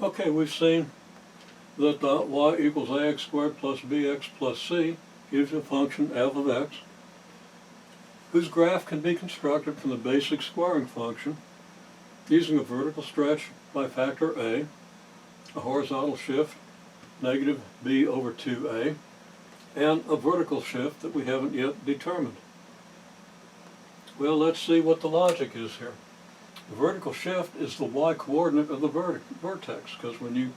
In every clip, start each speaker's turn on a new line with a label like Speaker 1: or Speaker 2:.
Speaker 1: Okay, we've seen that y equals ax squared plus bx plus c gives you a function f of x, whose graph can be constructed from the basic squaring function using a vertical stretch by factor a horizontal shift negative b over 2a, and a vertical shift that we haven't yet determined. Well, let's see what the logic is here. The vertical shift is the y-coordinate of the vertex, because when you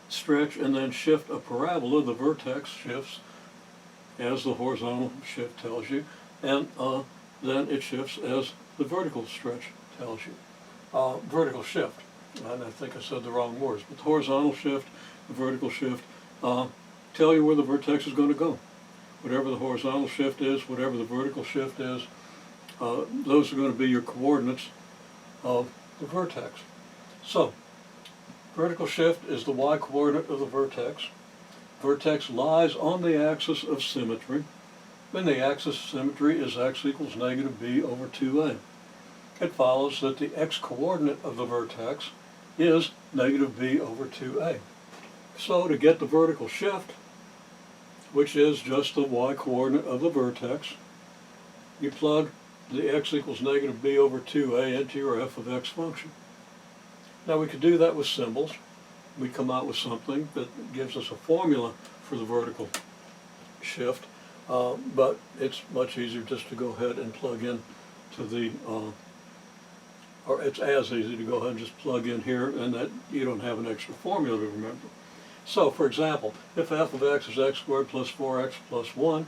Speaker 1: stretch and then shift a parabola, the vertex shifts as the horizontal shift tells you, and then it shifts as the vertical stretch tells you. Vertical shift, and I think I said the wrong words, but the horizontal shift, the vertical shift, tell you where the vertex is going to go. Whatever the horizontal shift is, whatever the vertical shift is, those are going to be your coordinates of the vertex. So, vertical shift is the y-coordinate of the vertex. Vertex lies on the axis of symmetry, and the axis of symmetry is x equals negative b over 2a. It follows that the x-coordinate of the vertex is negative b over 2a. So to get the vertical shift, which is just the y-coordinate of the vertex, you plug the x equals negative b over 2a into your f of x function. Now we could do that with symbols. We come out with something that gives us a formula for the vertical shift, but it's much easier just to go ahead and plug in to the, or it's as easy to go ahead and just plug in here, and that you don't have an extra formula to remember. So, for example, if f of x is x squared plus 4x plus 1,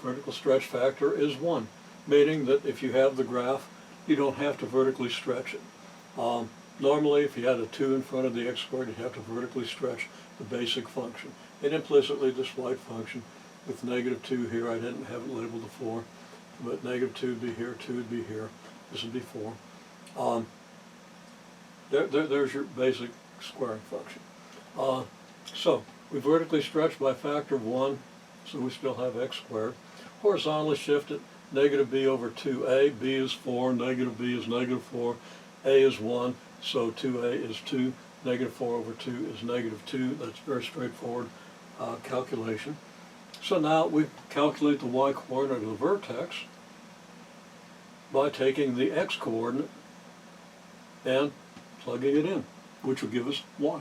Speaker 1: vertical stretch factor is 1, meaning that if you have the graph, you don't have to vertically stretch it. Normally, if you had a 2 in front of the x squared, you'd have to vertically stretch the basic function. And implicitly, this white function with negative 2 here, I didn't have it labeled a 4, but negative 2 would be here, 2 would be here, this would be 4. There's your basic squaring function. So we vertically stretch by a factor of 1, so we still have x squared. Horizontally shifted, negative b over 2a, b is 4, negative b is negative 4, a is 1, so 2a is 2, negative 4 over 2 is negative 2. That's very straightforward calculation. So now we calculate the y-coordinate of the vertex by taking the x-coordinate and plugging it in, which will give us y.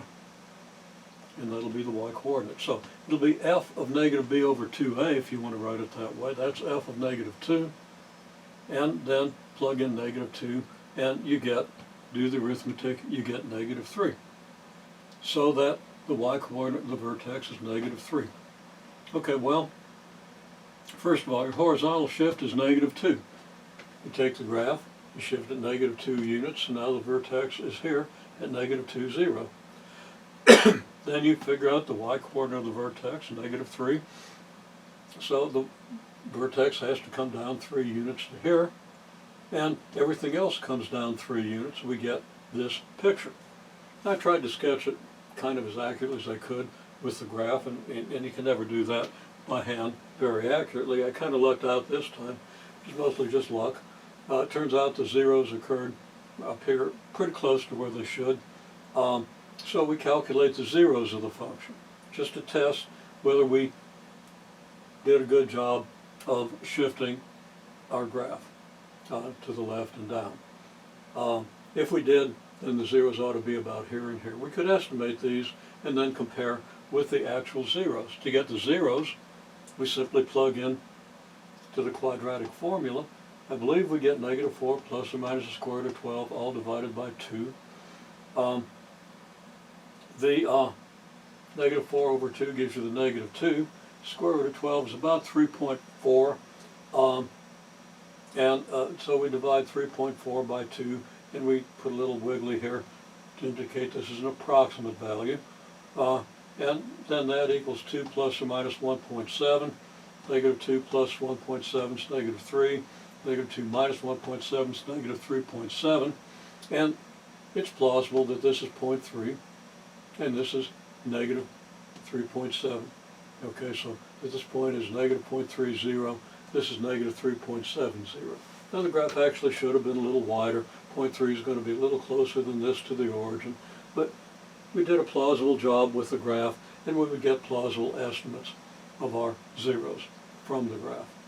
Speaker 1: And that'll be the y-coordinate. So it'll be f of negative b over 2a, if you want to write it that way. That's f of negative 2. And then plug in negative 2, and you get, do the arithmetic, you get negative 3. So that the y-coordinate of the vertex is negative 3. Okay, well, first of all, your horizontal shift is negative 2. You take the graph, you shift it negative 2 units, and now the vertex is here at negative 2, 0. Then you figure out the y-coordinate of the vertex, negative 3. So the vertex has to come down 3 units to here, and everything else comes down 3 units. We get this picture. I tried to sketch it kind of as accurately as I could with the graph, and you can never do that by hand very accurately. I kind of lucked out this time. It's mostly just luck. It turns out the zeros occurred up here pretty close to where they should. So we calculate the zeros of the function, just to test whether we did a good job of shifting our graph to the left and down. If we did, then the zeros ought to be about here and here. We could estimate these and then compare with the actual zeros. To get the zeros, we simply plug in to the quadratic formula. I believe we get negative 4 plus or minus the square root of 12, all divided by 2. The negative 4 over 2 gives you the negative 2. Square root of 12 is about 3.4. So we divide 3.4 by 2, and we put a little wiggly here to indicate this is an approximate value. And then that equals 2 plus or minus 1.7. Negative 2 plus 1.7 is negative 3. Negative 2 minus 1.7 is negative 3.7. And it's plausible that this is 0.3, and this is negative 3.7. Okay, so at this point is negative 0.30. This is negative 3.70. Now the graph actually should have been a little wider. Point 3 is going to be a little closer than this to the origin, but we did a plausible job with the graph, and we would get plausible estimates of our zeros from the graph.